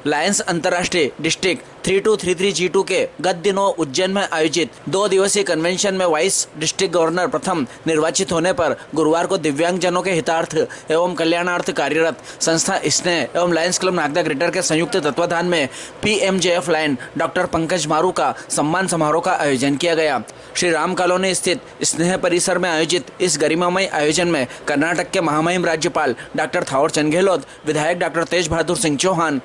Lions अंतर्राष्ट्रीय district 3233G2 के गत दिनों उज्जैन में आयोजित 2 दिवसीय कन्वेंशन में वाइस डिस्ट्रिक्ट गवर्नर प्रथम निर्वाचित होने पर गुरुवार को दिव्यांगजनों के हितार्थ एवं कल्याणार्थ कार्यरत संस्था स्नेह एवं लायंस क्लब नागदा ग्रेटर के संयुक्त तत्वाधान में PMJF लायन डॉक्टर पंकज मारू का सम्मान समारोह का आयोजन किया गया। श्री राम कॉलोनी स्थित स्नेह परिसर में आयोजित इस गरिमामय आयोजन में कर्नाटक के महामहिम राज्यपाल डॉक्टर थावर चंद गहलोत, विधायक डॉक्टर तेज बहादुर सिंह चौहान,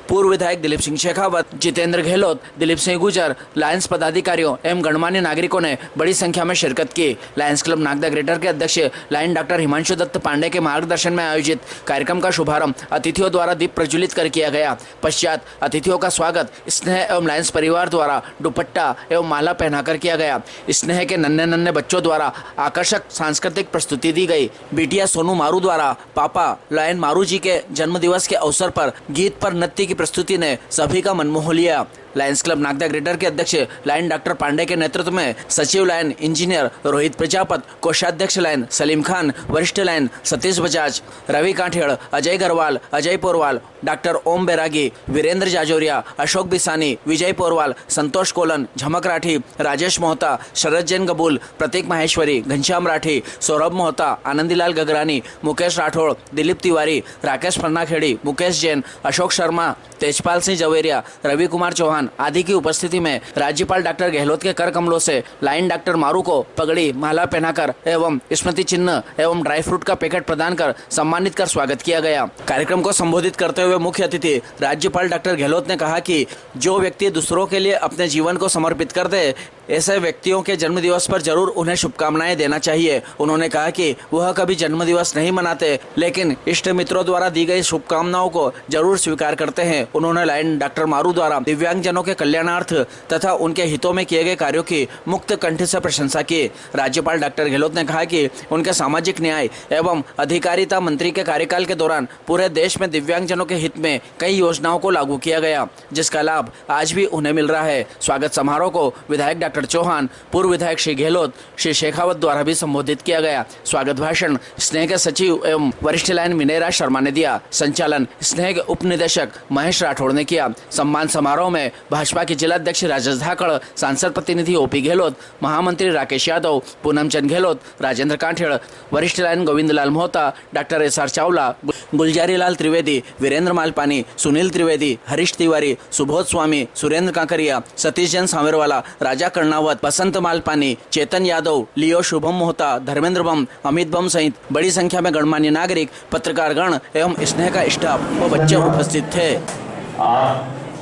पूर्व विधायक दिलीप सिंह शेखावत, जितेंद्र गहलोत, दिलीप सिंह गुजर, लायंस पदाधिकारियों एवं गणमान्य नागरिकों ने बड़ी संख्या में शिरकत की। लायंस क्लब नागदा ग्रेटर के अध्यक्ष लायन डॉक्टर हिमांशु दत्त पांडे के मार्गदर्शन में आयोजित कार्यक्रम का शुभारंभ अतिथियों द्वारा दीप प्रज्वलित कर किया गया। पश्चात अतिथियों का स्वागत स्नेह एवं लायंस परिवार द्वारा दुपट्टा एवं माला पहनाकर किया गया। स्नेह के नन्हे नन्हे बच्चों द्वारा आकर्षक सांस्कृतिक प्रस्तुति दी गई। बिटिया सोनू मारू द्वारा पापा लायन मारू जी के जन्म दिवस के अवसर पर गीत पर नृत्य की प्रस्तुति ने सभी का मन मोह लिया। लायंस क्लब नागदा ग्रेटर के अध्यक्ष लायन डॉक्टर पांडे के नेतृत्व में सचिव लायन इंजीनियर रोहित प्रजापत, कोषाध्यक्ष लायन सलीम खान, वरिष्ठ लायन सतीश बजाज, रवि काठेड़, अजय गरवाल, अजय पोरवाल, डॉक्टर ओम बैरागी, वीरेंद्र जाजोरिया, अशोक बिसानी, विजय पोरवाल, संतोष कोलन, झमक राठी, राजेश मोहता, शरद जैन गबूल, प्रतीक माहेश्वरी, घनश्याम राठी, सौरभ मोहता, आनंदीलाल गगरानी, मुकेश राठौड़, दिलीप तिवारी, राकेश फन्नाखेड़ी, मुकेश जैन, अशोक शर्मा, तेजपाल सिंह जवेरिया, रवि कुमार चौहान आदि की उपस्थिति में राज्यपाल डॉक्टर गहलोत के कर कमलों से लायन डॉक्टर मारू को पगड़ी माला पहनाकर एवं स्मृति चिन्ह एवं ड्राई फ्रूट का पैकेट प्रदान कर सम्मानित कर स्वागत किया गया। कार्यक्रम को संबोधित करते हुए मुख्य अतिथि राज्यपाल डॉक्टर गहलोत ने कहा कि जो व्यक्ति दूसरों के लिए अपने जीवन को समर्पित कर दे, ऐसे व्यक्तियों के जन्मदिवस पर जरूर उन्हें शुभकामनाएं देना चाहिए। उन्होंने कहा कि वह कभी जन्मदिवस नहीं मनाते, लेकिन इष्ट मित्रों द्वारा दी गई शुभकामनाओं को जरूर स्वीकार करते हैं। उन्होंने लायन डॉक्टर मारू द्वारा दिव्यांगजनों के कल्याणार्थ तथा उनके हितों में किए गए कार्यों की मुक्त कंठ से प्रशंसा की। राज्यपाल डॉक्टर गहलोत ने कहा कि उनके सामाजिक न्याय एवं अधिकारिता मंत्री के कार्यकाल के दौरान पूरे देश में दिव्यांगजनों के हित में कई योजनाओं को लागू किया गया, जिसका लाभ आज भी उन्हें मिल रहा है। स्वागत समारोह को विधायक डॉक्टर चौहान, पूर्व विधायक श्री गहलोत, श्री शेखावत द्वारा भी संबोधित किया गया। स्वागत भाषण स्नेह के सचिव एवं वरिष्ठ लायन विनयराज शर्मा ने दिया। संचालन स्नेह के उप निदेशक महेश राठौड़ ने किया। सम्मान समारोह में भाजपा के जिलाध्यक्ष राजेश धाकड़, सांसद प्रतिनिधि OP गहलोत, महामंत्री राकेश यादव, पूनम चंद गहलोत, राजेंद्र कांठेड़, वरिष्ठ लायन गोविंद लाल मोहता, डॉक्टर SR चावला, गुलजारी लाल त्रिवेदी, वीरेंद्र मालपानी, सुनील त्रिवेदी, हरीश तिवारी, सुबोध स्वामी, सुरेंद्र कांकरिया, सतीश जैन सांवरवाला, राजा कर्णावत, बसंत मालपानी, चेतन यादव, लियो शुभम मोहता, धर्मेंद्र बम, अमित बम सहित बड़ी संख्या में गणमान्य नागरिक, पत्रकार गण एवं स्नेह का स्टाफ व बच्चे उपस्थित थे।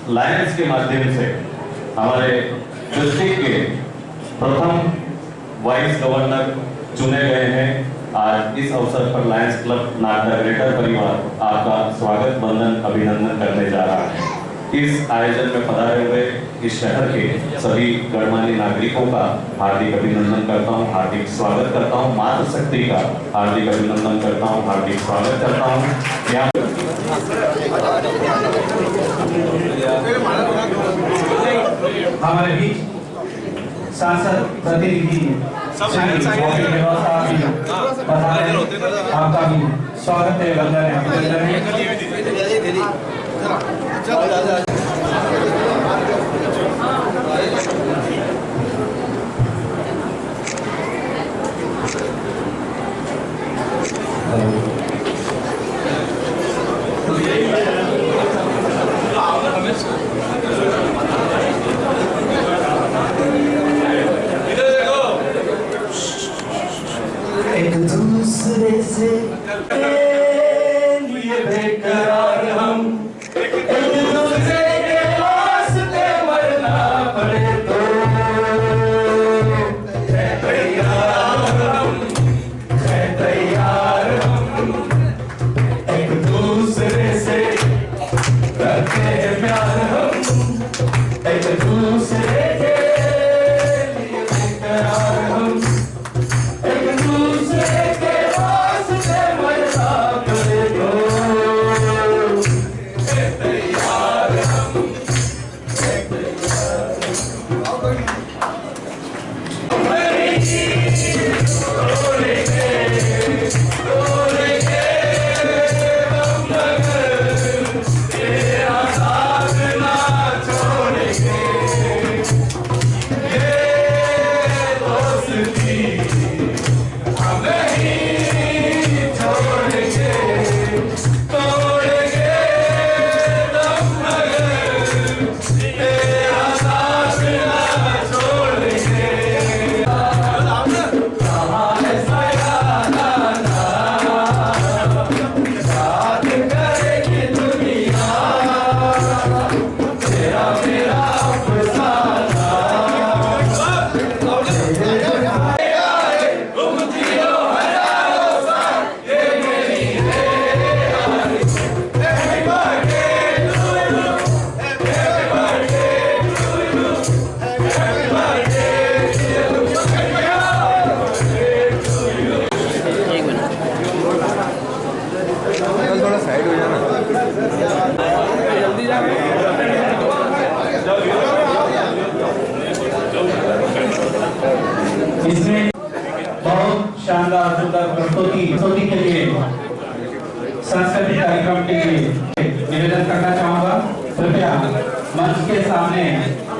लायंस के माध्यम से हमारे डिस्ट्रिक्ट के प्रथम वाइस गवर्नर चुने गए हैं। आज इस अवसर पर लायंस क्लब नागदा ग्रेटर परिवार आपका स्वागत बंदन अभिनंदन करने जा रहा है। इस आयोजन में पधारे हुए इस शहर के सभी गणमान्य नागरिकों का हार्दिक अभिनंदन करता हूँ, हार्दिक स्वागत करता हूँ। मातृशक्ति का हार्दिक अभिनंदन करता हूँ, हार्दिक स्वागत करता हूँ। हमारे बीच सांसद प्रतिनिधि आपका भी स्वागत है, वंदन है, अभिनंदन एक दूसरे से लिए बेकरार हम, एक दूसरे के वास्ते मरना पड़े तो है तैयार हम, है तैयार हम। एक दूसरे से करते हैं प्यार हम, एक दूसरे के लिए बेकरार हम, एक दूसरे के वास्ते मरना पड़े तो है तैयार हम, है तैयार हम। साइड हो जाना। इसमें बहुत शानदार सुंदर प्रस्तुति के लिए सांस्कृतिक कार्यक्रम के लिए निवेदन करना चाहूंगा। कृपया मंच के सामने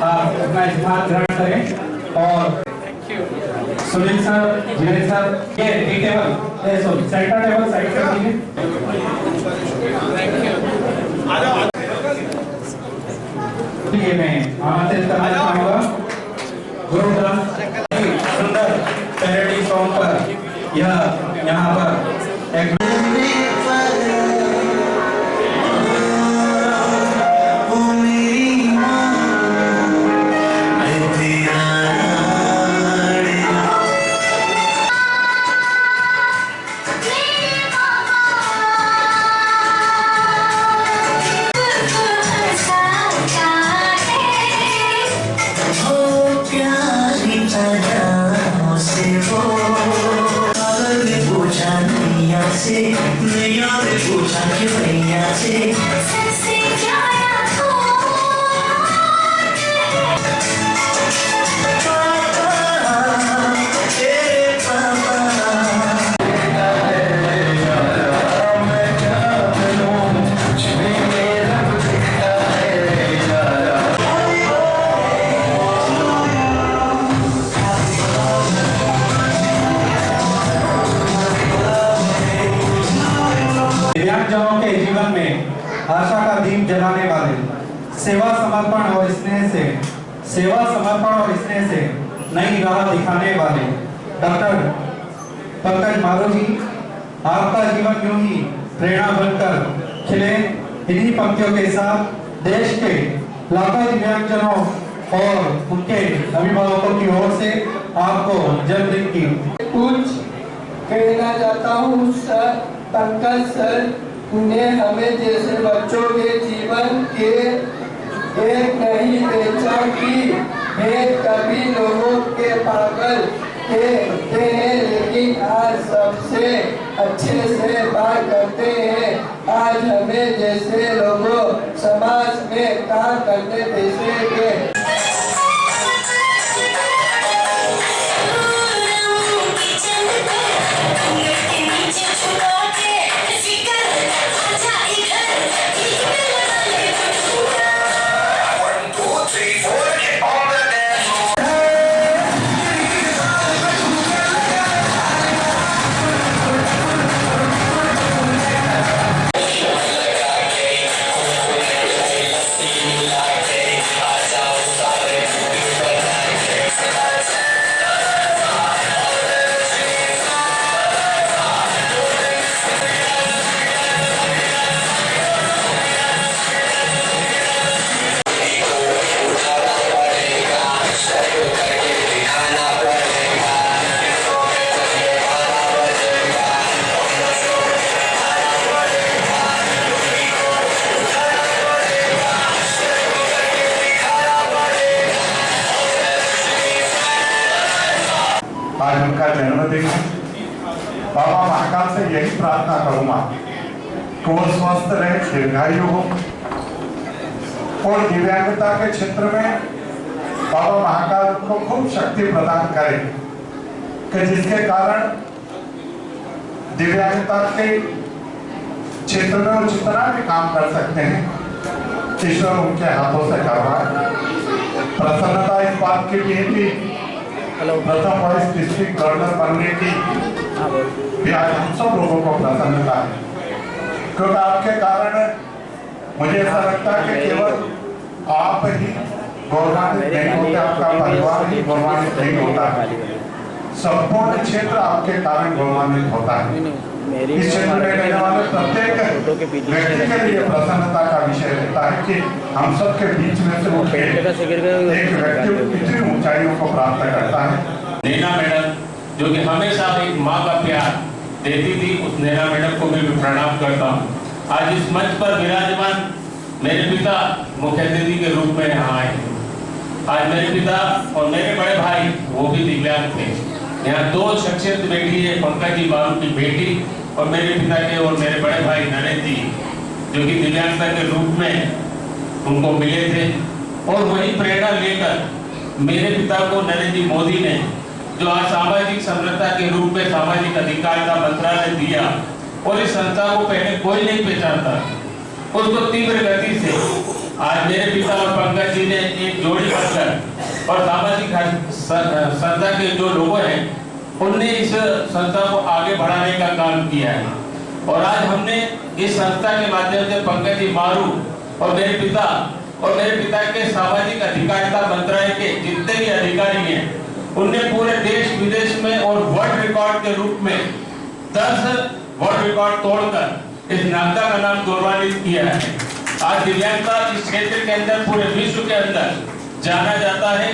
आप अपना स्थान ग्रहण करें और सुनील सर, जिनेश सर, ये टेबल सेंटर टेबल साइड कर दीजिए। मैं आमंत्रित करना चाहूंगा गुरुदास सुंदर पैरोडी सॉन्ग पर यह यहाँ पर एक नैया में पूछा कि भैया से क्या दिव्यांगजनों के जीवन में आशा का दीप जलाने वाले, सेवा समर्पण और स्नेह से नई राह दिखाने वाले डॉक्टर पंकज मारू जी, आपका जीवन यूं ही प्रेरणा बनकर खिले। इन्हीं पंक्तियों के साथ देश के लाखों दिव्यांगजनों और उनके अभिभावकों की ओर से आपको जन्मदिन की कुछ कहना चाहता हूँ। सर पंकज सर ने हमें जैसे बच्चों के जीवन के एक नई पहचान की है। कभी लोगों के पागल कहते हैं, लेकिन आज सबसे अच्छे से बात करते हैं। आज हमें जैसे लोगों समाज में काम करने पैसे के आज उनका जन्मदिन है। बाबा महाकाल से यही प्रार्थना करूंगा कि वो स्वस्थ रहे, दीर्घायु हो और दिव्यांगता के क्षेत्र में बाबा महाकाल को खूब शक्ति प्रदान करे कि जिसके कारण दिव्यांगता के क्षेत्र में वो जितना भी काम कर सकते हैं ईश्वर उनके हाथों से करवाए। प्रसन्नता इस बात की भी प्रथम वॉइस डिस्ट्रिक्ट गवर्नर बनने की भी आज हम सब लोगों को प्रसन्नता है, क्योंकि आपके कारण मुझे ऐसा लगता है कि केवल आप ही गौरवान्वित नहीं होते, आपका परिवार ही गौरवान्वित नहीं होता है, संपूर्ण क्षेत्र आपके कारण गौरवान्वित होता है। इस क्षेत्र में रहने वाले प्रत्येक व्यक्ति के लिए प्रसन्नता का विषय रहता है कि हम सब के बीच में से उठ के एक व्यक्ति कितनी ऊंचाइयों को प्राप्त करता है। नैना मैडम जो कि हमेशा एक माँ का प्यार देती थी, उस नैना मैडम को भी प्रणाम करता हूँ। आज इस मंच पर विराजमान मेरे पिता मुख्य अतिथि के रूप में यहाँ आए। आज मेरे पिता और मेरे बड़े भाई वो भी दिव्यांग थे। यहाँ दो शख्सियत बैठी है, पंकज जी मारू की बेटी और मेरे पिता के और मेरे बड़े भाई नरेंद्र जी, जो कि दिव्यांगता के रूप में उनको मिले थे, और वही प्रेरणा लेकर मेरे पिता को नरेंद्र जी मोदी ने जो आज सामाजिक समरसता के रूप में सामाजिक अधिकारिता मंत्रालय दिया, और इस संस्था को पहले कोई नहीं पहचानता, उसको तीव्र गति से आज मेरे पिता और पंकज जी ने एक जोड़ी बनकर और सामाजिक संस्था के जो लोग हैं उनने इस संस्था को आगे बढ़ाने का काम किया है। और आज हमने इस संस्था के माध्यम से पंकज जी मारू और मेरे पिता के सामाजिक अधिकारिता मंत्रालय के जितने भी अधिकारी हैं, उनने पूरे देश विदेश में और वर्ल्ड रिकॉर्ड के रूप में 10 वर्ल्ड रिकॉर्ड तोड़कर इस नागदा का नाम गौरवान्वित किया है। आज दिव्यांगता इस क्षेत्र के अंदर पूरे विश्व के अंदर जाना जाता है।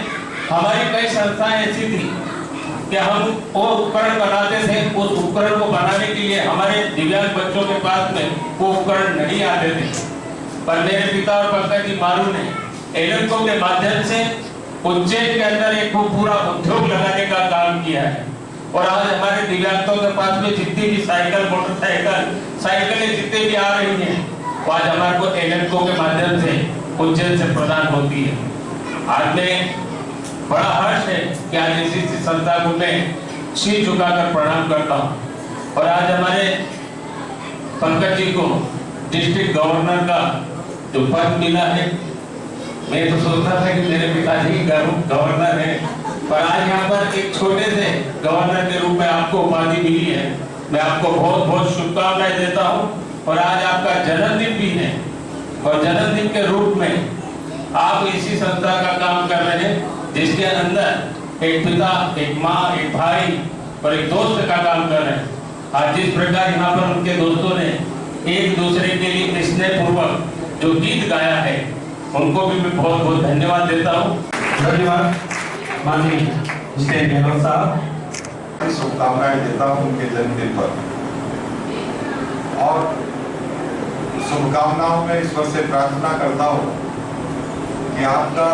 हमारी कई संस्थाएं ऐसी थी कि हम वो उपकरण बनाते थे, उस उपकरण को बनाने के लिए हमारे दिव्यांग बच्चों के पास में वो उपकरण नहीं आते थे, पर मेरे पिता और पंकज जी मारू ने एलेनको के माध्यम से उज्जैन के अंदर एक पूरा उद्योग लगाने का काम किया है। और आज हमारे दिव्यांगों के पास में जितनी भी साइकिल, मोटरसाइकिल, साइकिलें जितनी भी आ रही हैं, वो आज हमारे को एलेनको के माध्यम से उज्जैन से प्रदान होती है। आज में बड़ा हर्ष है कि आज इसी संस्था को मैं शीश झुकाकर प्रणाम करता हूँ। और आज हमारे पंकज जी को डिस्ट्रिक्ट गवर्नर का जो पद मिला है, मैं तो सोचता था कि मेरे पिताजी गवर्नर है, पर आज यहाँ पर एक छोटे से गवर्नर के रूप में आपको उपाधि मिली है। मैं आपको बहुत बहुत शुभकामनाएं देता हूँ। और आज आपका जन्मदिन भी है, और जन्मदिन के रूप में आप इसी संस्था का काम कर रहे हैं, जिसके अंदर एक पिता, एक माँ, एक भाई और एक दोस्त का काम कर रहे हैं। आज जिस प्रकार यहाँ पर उनके दोस्तों ने एक दूसरे के लिए स्नेह पूर्वक जो गीत गाया है, उनको भी मैं बहुत बहुत धन्यवाद देता हूँ। धन्यवाद माननीय जितेंद्र गहलोत साहब। शुभकामनाएं देता हूँ उनके जन्मदिन पर, और शुभकामनाओं में ईश्वर से प्रार्थना करता हूँ कि आपका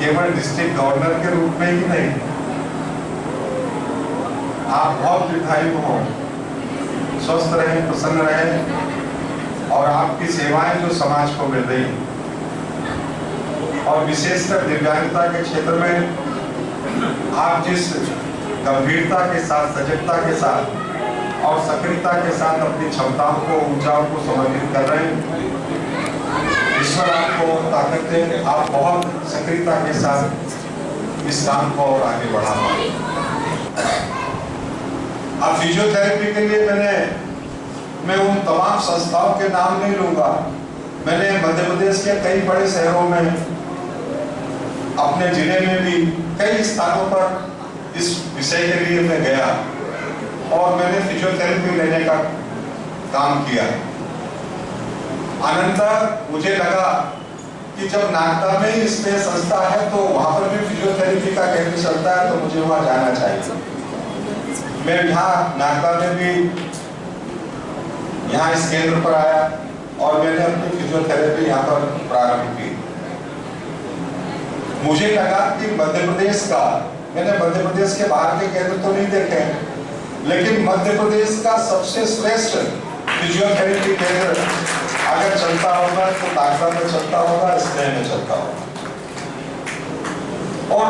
केवल डिस्ट्रिक्ट गवर्नर के रूप में ही नहीं, आप बहुत दीर्घायु हो, स्वस्थ रहें, प्रसन्न रहें, और आपकी सेवाएं जो समाज को मिल रही, और विशेषकर दिव्यांगता के क्षेत्र में आप जिस गंभीरता के साथ, सजगता के साथ और सक्रियता के साथ अपनी क्षमताओं को, ऊर्जाओं को समर्पित कर रहे हैं, ईश्वर आपको ताकत दे, आप बहुत सक्रियता के साथ इस काम को और आगे बढ़ा पाए। अब फिजियोथेरेपी के लिए मैं उन तमाम संस्थाओं के नाम नहीं लूंगा। मैंने मध्य प्रदेश के कई बड़े शहरों में, अपने जिले में भी कई स्थानों पर इस विषय के लिए मैं गया और मैंने फिजियोथेरेपी लेने का काम किया। अनंतर मुझे लगा कि जब नागदा में इसमें संस्था है तो वहां पर भी फिजियोथेरेपी का केंद्र चलता है, तो मुझे वहां जाना चाहिए। मैं यहाँ नागदा में भी यहाँ इस केंद्र पर आया और मैंने अपनी फिजियोथेरेपी यहाँ पर प्रारंभ की। मुझे लगा कि मध्य प्रदेश का, मैंने मध्य प्रदेश के बाहर के केंद्र तो नहीं देखे, लेकिन मध्य प्रदेश का सबसे श्रेष्ठ फिजियोथेरेपी केंद्र अगर चलता होगा तो नागदा में चलता होगा, स्नेह में चलता होगा। और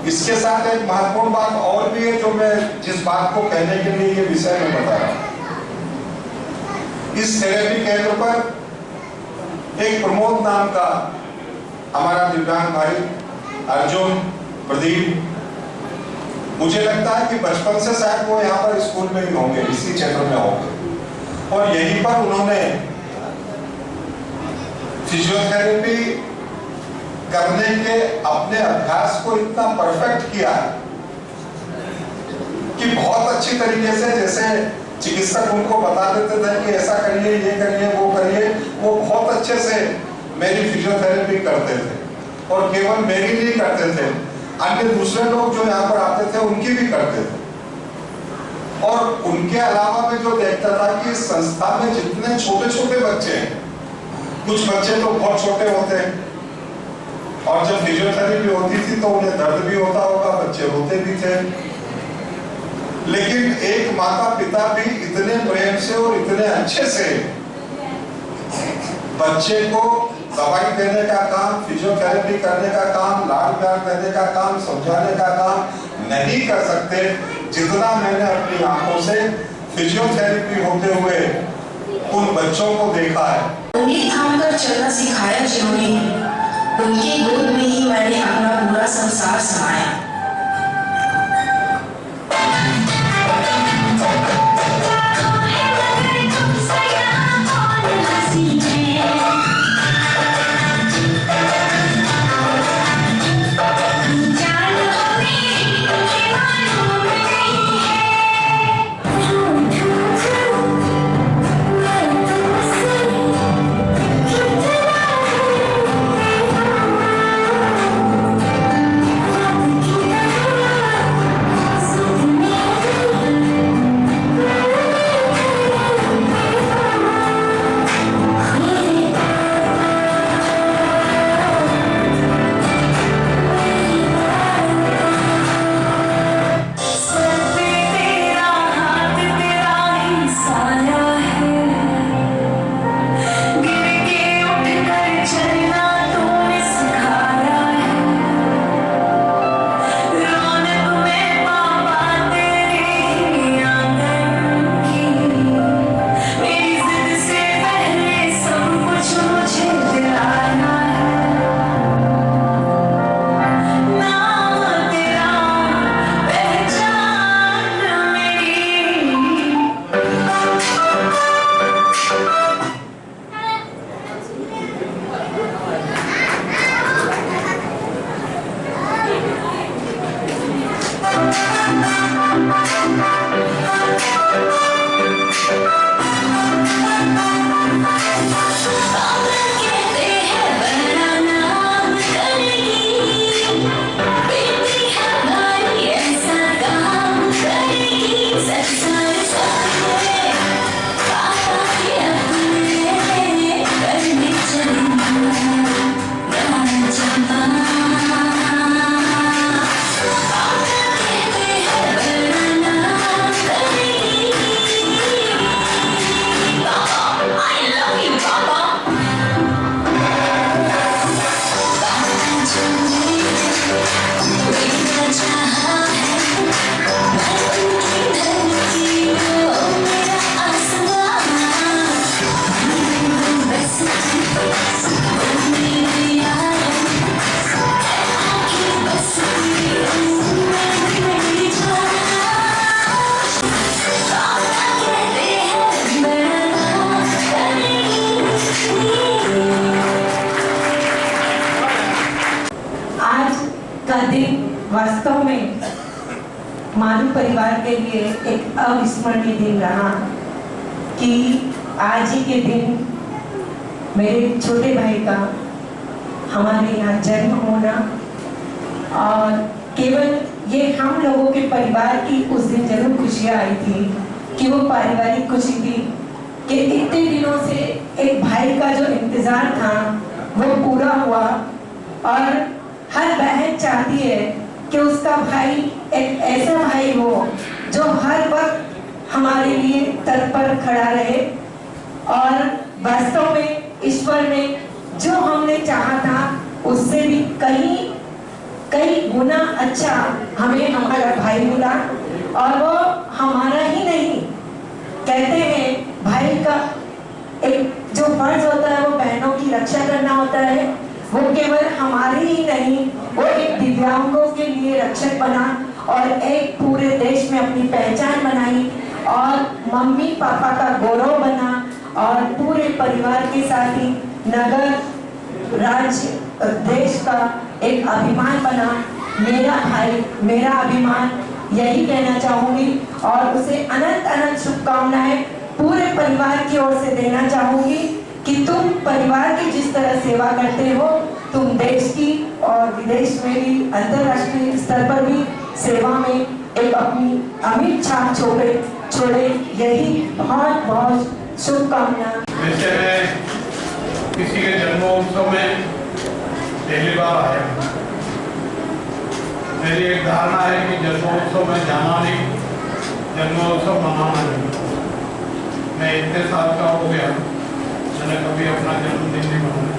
इसके साथ एक महत्वपूर्ण बात और भी है, जो मैं जिस बात को कहने के लिए ये विषय में बता रहा हूं। इस थेरेपी केंद्र पर एक प्रमोद नाम का हमारा दिव्यांग भाई अर्जुन, प्रदीप, मुझे लगता है कि बचपन से शायद वो यहाँ पर स्कूल में ही होंगे, इसी क्षेत्र में होंगे, और यहीं पर उन्होंने फिजियोथेरेपी करने के अपने अभ्यास को इतना परफेक्ट किया कि बहुत अच्छी तरीके से, जैसे चिकित्सक उनको बता देते थे कि ऐसा करिए, ये करिए, वो करिए, वो बहुत अच्छे से मेरी फिजियोथेरेपी करते थे। और केवल मेरी नहीं करते थे, अन्य दूसरे लोग जो यहाँ पर आते थे उनकी भी करते थे। और उनके अलावा मैं जो देखता था कि संस्था में जितने छोटे छोटे बच्चे हैं, कुछ बच्चे तो बहुत छोटे होते हैं, और जब फिजियोथेरेपी होती थी तो उन्हें दर्द भी होता होगा, बच्चे रोते भी थे, लेकिन एक माता पिता भी इतने प्रेम से और इतने अच्छे से बच्चे को दवाई देने का काम, फिजियोथेरेपी करने का काम, लाड प्यार देने का काम, समझाने का काम नहीं कर सकते जितना मैंने अपनी आंखों से फिजियोथेरेपी होते हुए उन बच्चों को देखा है। उंगली थामकर चलना सिखाया जिन्होंने, उनकी गोद में ही मैंने अपना पूरा संसार समाया। वास्तव में मानव परिवार के लिए एक अविस्मरणीय दिन रहा कि आज ही के दिन मेरे छोटे भाई का हमारे यहाँ जन्म होना, और केवल ये हम लोगों के परिवार की उस दिन जरूर खुशियाँ आई थी कि वो पारिवारिक खुशी थी कि इतने दिनों से एक भाई का जो इंतजार था वो पूरा हुआ। और हर बहन चाहती है कि उसका भाई एक ऐसा भाई हो जो हर वक्त हमारे लिए तत्पर खड़ा रहे। और वास्तव में ईश्वर ने जो हमने चाहा था उससे भी कई गुना अच्छा हमें हमारा भाई मिला। और वो हमारा ही नहीं, कहते हैं भाई का एक जो फर्ज होता है वो बहनों की रक्षा करना होता है, वो केवल हमारे ही नहीं, वो एक दिव्यांगों के लिए रक्षक बना और एक पूरे देश में अपनी पहचान बनाई और मम्मी पापा का गौरव बना और पूरे परिवार के साथ ही नगर राज्य देश का एक अभिमान बना। मेरा भाई मेरा अभिमान, यही कहना चाहूंगी और उसे अनंत अनंत शुभकामनाएं पूरे परिवार की ओर से देना चाहूंगी कि तुम परिवार की जिस तरह सेवा करते हो, तुम देश की और विदेश में भी अंतर्राष्ट्रीय स्तर पर भी सेवा में एक अपनी अमिट छाप छोड़े यही बहुत बहुत शुभकामना। वैसे मैं किसी के जन्मोत्सव में पहली बार आया, मेरी एक धारणा है कि जन्मोत्सव में जाना नहीं, जन्मोत्सव मनाना है। मैं इतने साल का हो गया, मैंने कभी अपना जन्मदिन नहीं मनाया।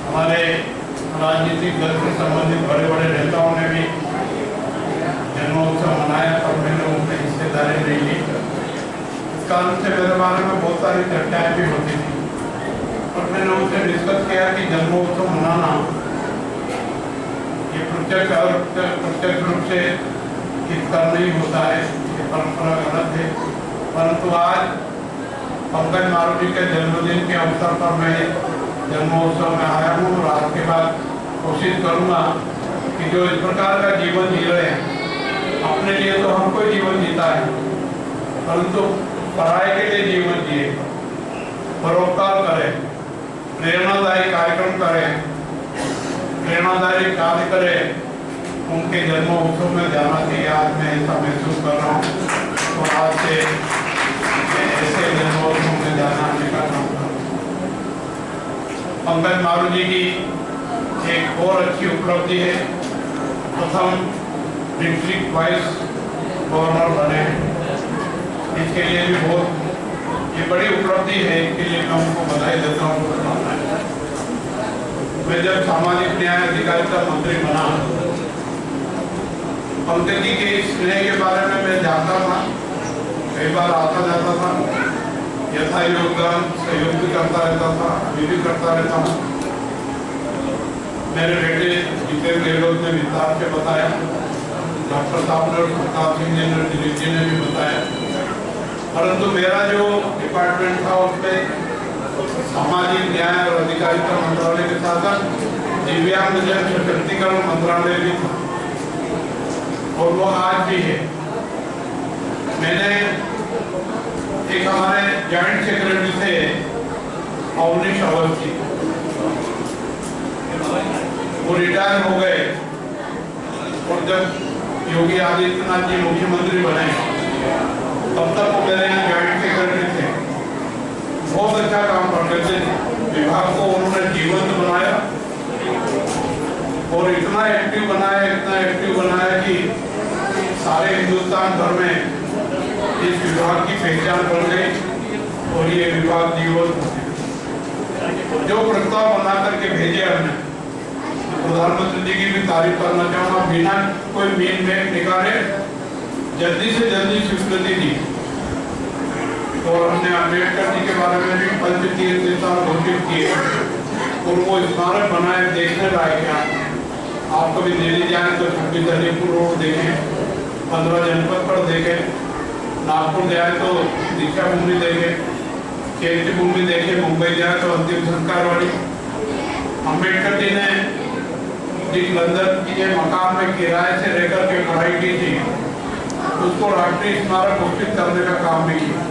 हमारे राजनीतिक दल से संबंधित बड़े बड़े नेताओं ने भी जन्मोत्सव मनाया, पर मैंने उनकी हिस्सेदारी नहीं ली। इस कारण से मेरे बारे में बहुत सारी चर्चाएं भी होती थी, और मैंने उनसे डिस्कस किया कि जन्मोत्सव मनाना ये प्रत्यक्ष रूप से हितकर नहीं होता है, ये परंपरा गलत है। परंतु आज पंकज मारूति के जन्मदिन के अवसर पर मैं जन्मोत्सव में आया हूँ, और आज के बाद कोशिश करूँगा कि जो इस प्रकार का जीवन जी रहे हैं, अपने लिए तो हर कोई जीवन जीता है, परंतु पढ़ाई के लिए जीवन जिए, परोपकार करें, प्रेरणादायी कार्यक्रम करें, प्रेरणादायी कार्य करें, उनके जन्मोत्सव में जाना चाहिए। आज मैं ऐसा महसूस कर रहा हूँ, तो आज से ऐसे जन्मोत्सव में जाना आने का काम करूँ। पंकज मारूति की एक और अच्छी उपलब्धि है, प्रथम डिस्ट्रिक्ट वाइस गवर्नर बने हैं। इसके लिए भी बहुत ये बड़ी उपलब्धि है, इसके लिए मैं उनको बधाई देता हूँ। मैं जब सामाजिक न्याय अधिकारिता मंत्री बना, पंकज जी के स्नेह के बारे में मैं जानता था, कई बार आता जाता था, यथा योगदान सहयोग भी करता रहता था, अभी भी करता रहता हूँ। मेरे बेटे जितेंद्र गहलोत ने विस्तार से बताया, डॉक्टर साहब ने, प्रताप सिंह जी ने, दिलीप जी ने भी बताया। परंतु मेरा जो डिपार्टमेंट था उसमें सामाजिक न्याय और अधिकारिता मंत्रालय के साथ साथ दिव्यांगजन सशक्तिकरण मंत्रालय भी था, और वो आज भी है। मैंने एक हमारे जॉइंट सेक्रेटरी थे अवनीश अवस्थी, वो रिटायर हो गए, और जब योगी आदित्यनाथ जी मुख्यमंत्री बने तब तक वो मेरे यहाँ जॉइंट सेक्रेटरी थे। बहुत अच्छा काम करते थे, विभाग को उन्होंने जीवंत बनाया, और इतना एक्टिव बनाया कि सारे हिंदुस्तान भर में इस विभाग की पहचान बन गई, और ये विभाग जीवंत जो प्रस्ताव बना करके भेजे हमने, प्रधानमंत्री जी की भी तारीफ करना चाहूँगा। बिना कोई मीन में निकाले जल्दी से जल्दी स्वीकृति दी, और हमने अम्बेडकर जी के बारे में भी पंचतीर्थ घोषित किए, और वो स्मारक बनाए, देखने लायक है। आप कभी दिल्ली जाए तो 26 अलीपुर रोड देखें, 15 जनपद पर देखें, नागपुर जाए तो दीक्षा भूमि देखें, चैत्य भूमि देखें, मुंबई जाए तो अंतिम संस्कार वाली। अम्बेडकर जी ने जिस लंदन के मकान में किराए से रहकर के पढ़ाई की थी, उसको राष्ट्रीय स्मारक घोषित करने का काम भी किया।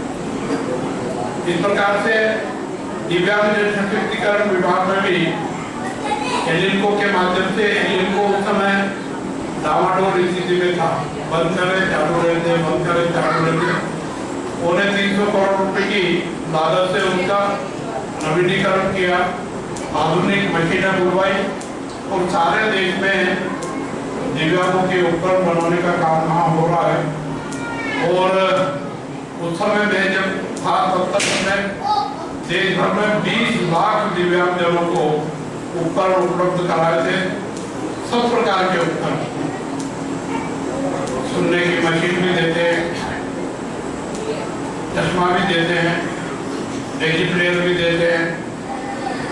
इस प्रकार से दिव्यांगजन सशक्तिकरण विभाग में भी एलिनको के माध्यम से, एलिनको उस समय डामाडोल स्थिति में था, बंद करे चालू रहते, बंद करे चालू रहते। 350 करोड़ रुपए की लागत से उनका नवीनीकरण किया, आधुनिक मशीनें बुलवाई, और सारे देश में दिव्यांगों के उपकरण बनाने का काम वहाँ हो रहा है। और उस समय में जब था तब तक हमने देश भर में 20 लाख दिव्यांगजनों को उपकरण उपलब्ध कराए थे, सब प्रकार के उपकरण, सुनने की मशीन भी देते हैं, चश्मा भी देते हैं, एजी प्लेयर भी देते हैं,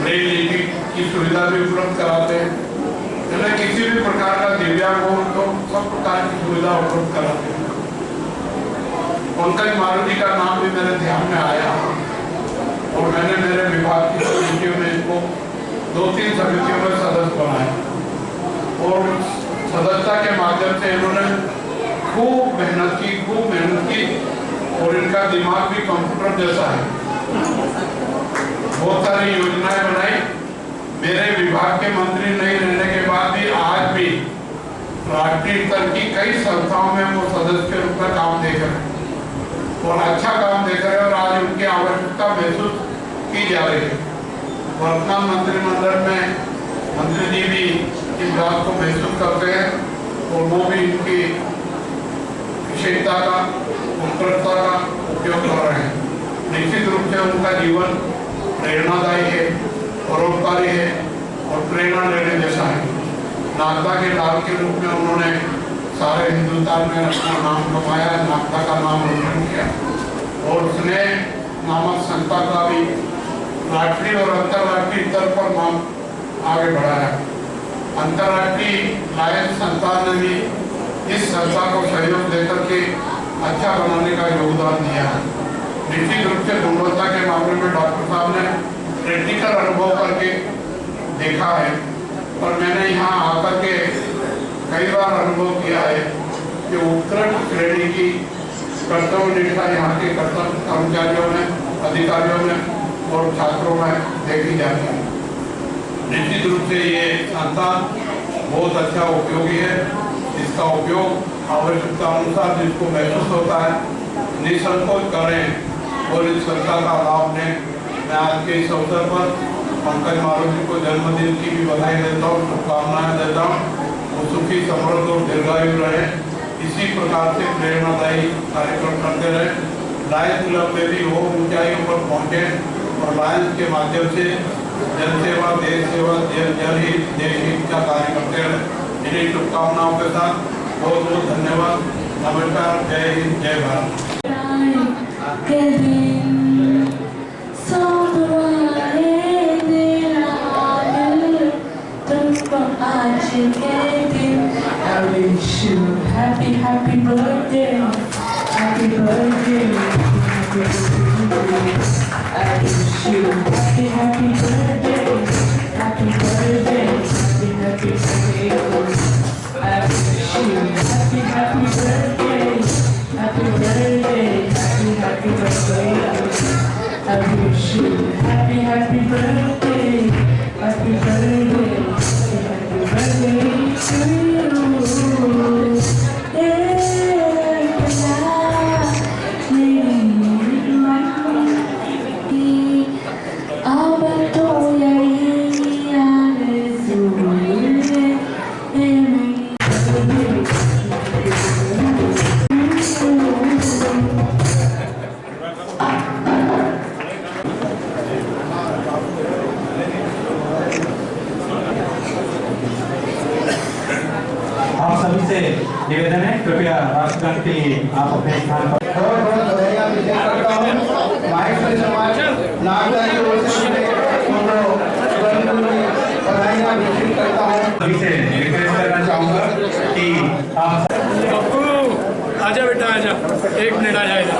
ब्रेल लिपि की सुविधा भी उपलब्ध कराते हैं। किसी भी प्रकार का दिव्यांग हो तो सब प्रकार की सुविधा उपलब्ध कराते हैं। पंकज मारूति का नाम भी मेरे ध्यान में आया, और मैंने मेरे विभाग की समितियों में इसको 2-3 समितियों में सदस्य बनाया, और सदस्यता के माध्यम से इन्होंने खूब मेहनत की, और इनका दिमाग भी कंप्यूटर जैसा है। बहुत सारी योजनाएं बनाई। मेरे विभाग के मंत्री नहीं रहने के बाद भी आज भी राष्ट्रीय स्तर की कई संस्थाओं में वो सदस्य के रूप में काम देख रहे हैं, और अच्छा काम देख रहे हैं, और आज उनकी आवश्यकता महसूस की जा रही है। वर्तमान मंत्रिमंडल में मंत्री जी भी इस बात को महसूस करते हैं, और वो भी इनकी विशेषता का, उत्कृष्टता का उपयोग कर रहे हैं। निश्चित रूप से उनका जीवन प्रेरणादायी है, परोपकारी है और प्रेरणा लेने जैसा है। नागदा के लाल के रूप में उन्होंने सारे हिंदुस्तान में अपना नाम कमाया, नागदा का नाम रोशन किया और उसने नामक संस्था का भी राष्ट्रीय और अंतर्राष्ट्रीय स्तर पर नाम आगे बढ़ाया। अंतर्राष्ट्रीय लायंस संस्थान ने भी इस संस्था को सहयोग देकर के अच्छा बनाने का योगदान दिया है। निश्चित रूप से गुणवत्ता के मामले में डॉक्टर साहब ने प्रैक्टिकल अनुभव करके देखा है और मैंने यहाँ आकर के कई बार अनुभव किया है कि उत्कृष्ट श्रेणी की कर्तव्य निष्ठा यहाँ के कर्तव्य कर्मचारियों में, अधिकारियों में और छात्रों में देखी जाती है। निश्चित रूप से ये संस्था बहुत अच्छा उपयोगी है। इसका उपयोग आवश्यकता अनुसार जिसको महसूस होता है निसंकोच करें और इस संस्था का लाभ लें। मैं आज के इस अवसर पर पंकज मारुति को जन्मदिन की भी बधाई देता हूँ, शुभकामनाएं देता हूँ। वो सुखी, समृद्ध और दीर्घायु रहे, इसी प्रकार से प्रेरणादायी कार्यक्रम करते रहे। लायंस क्लब में भी वो ऊंचाइयों पर पहुँचे और लायंस के माध्यम से जनसेवा, देश सेवा, जनहित, देश हित का कार्य करते रहे। इन्हीं शुभकामनाओं के साथ बहुत बहुत धन्यवाद। नमस्कार, जय हिंद, जय Bharat. I wish you happy, happy birthday, happy birthday, happy birthday. I wish you happy, happy birthday, happy birthday, happy, happy birthday. I wish you happy, happy birthday, happy birthday, happy, happy birthday. I wish you happy, happy birthday, happy birthday, happy birthday to you. निवेदन है, कृपया राष्ट्रगान के लिए आप अपने स्थान पर। बहुत बहुत बधाइयाँ पेश करता हूँ। माहेश्वरी समाज नागदा की ओर से उनको बधाइयाँ पेश करता हूँ। सभी से रिक्वेस्ट करना चाहूँगा कि आप आजा बेटा आजा, एक मिनट आ जाएगा।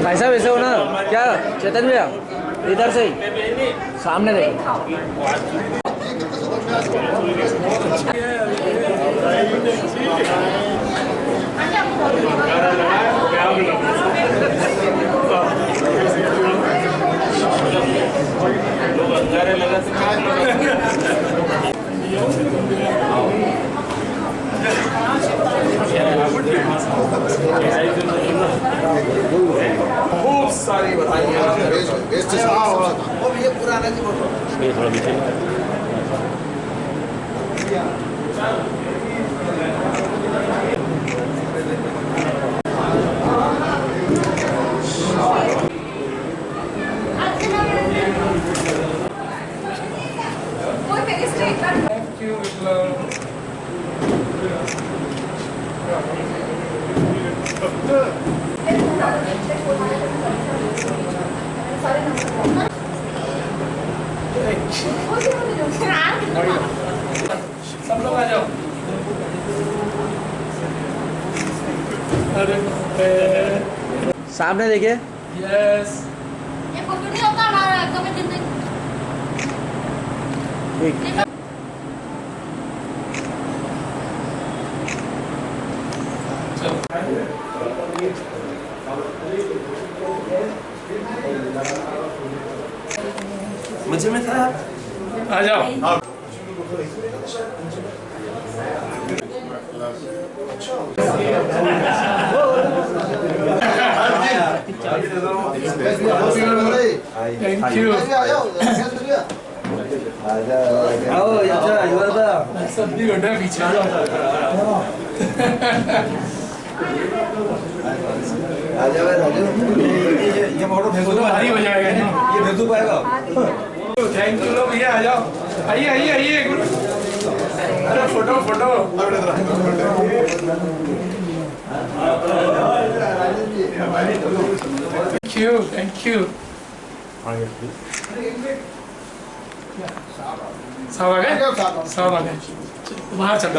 भाई साहब ऐसे हो ना क्या चेतन भैया इधर से ही सामने देखो खूब सारी बताइए ये पुराना जी Thank you, सब लोग आ जाओ। सामने देखिए यस ठीक मजे में था आ जाओ थैंक यू सब भी घंटा पीछे ये फोटो फेंको तो भारी हो जाएगा ये फेंक पाएगा थैंक यू लो भैया आ जाओ आइए आइए आइए अरे फोटो फोटो थैंक यू सब आ गए बाहर चल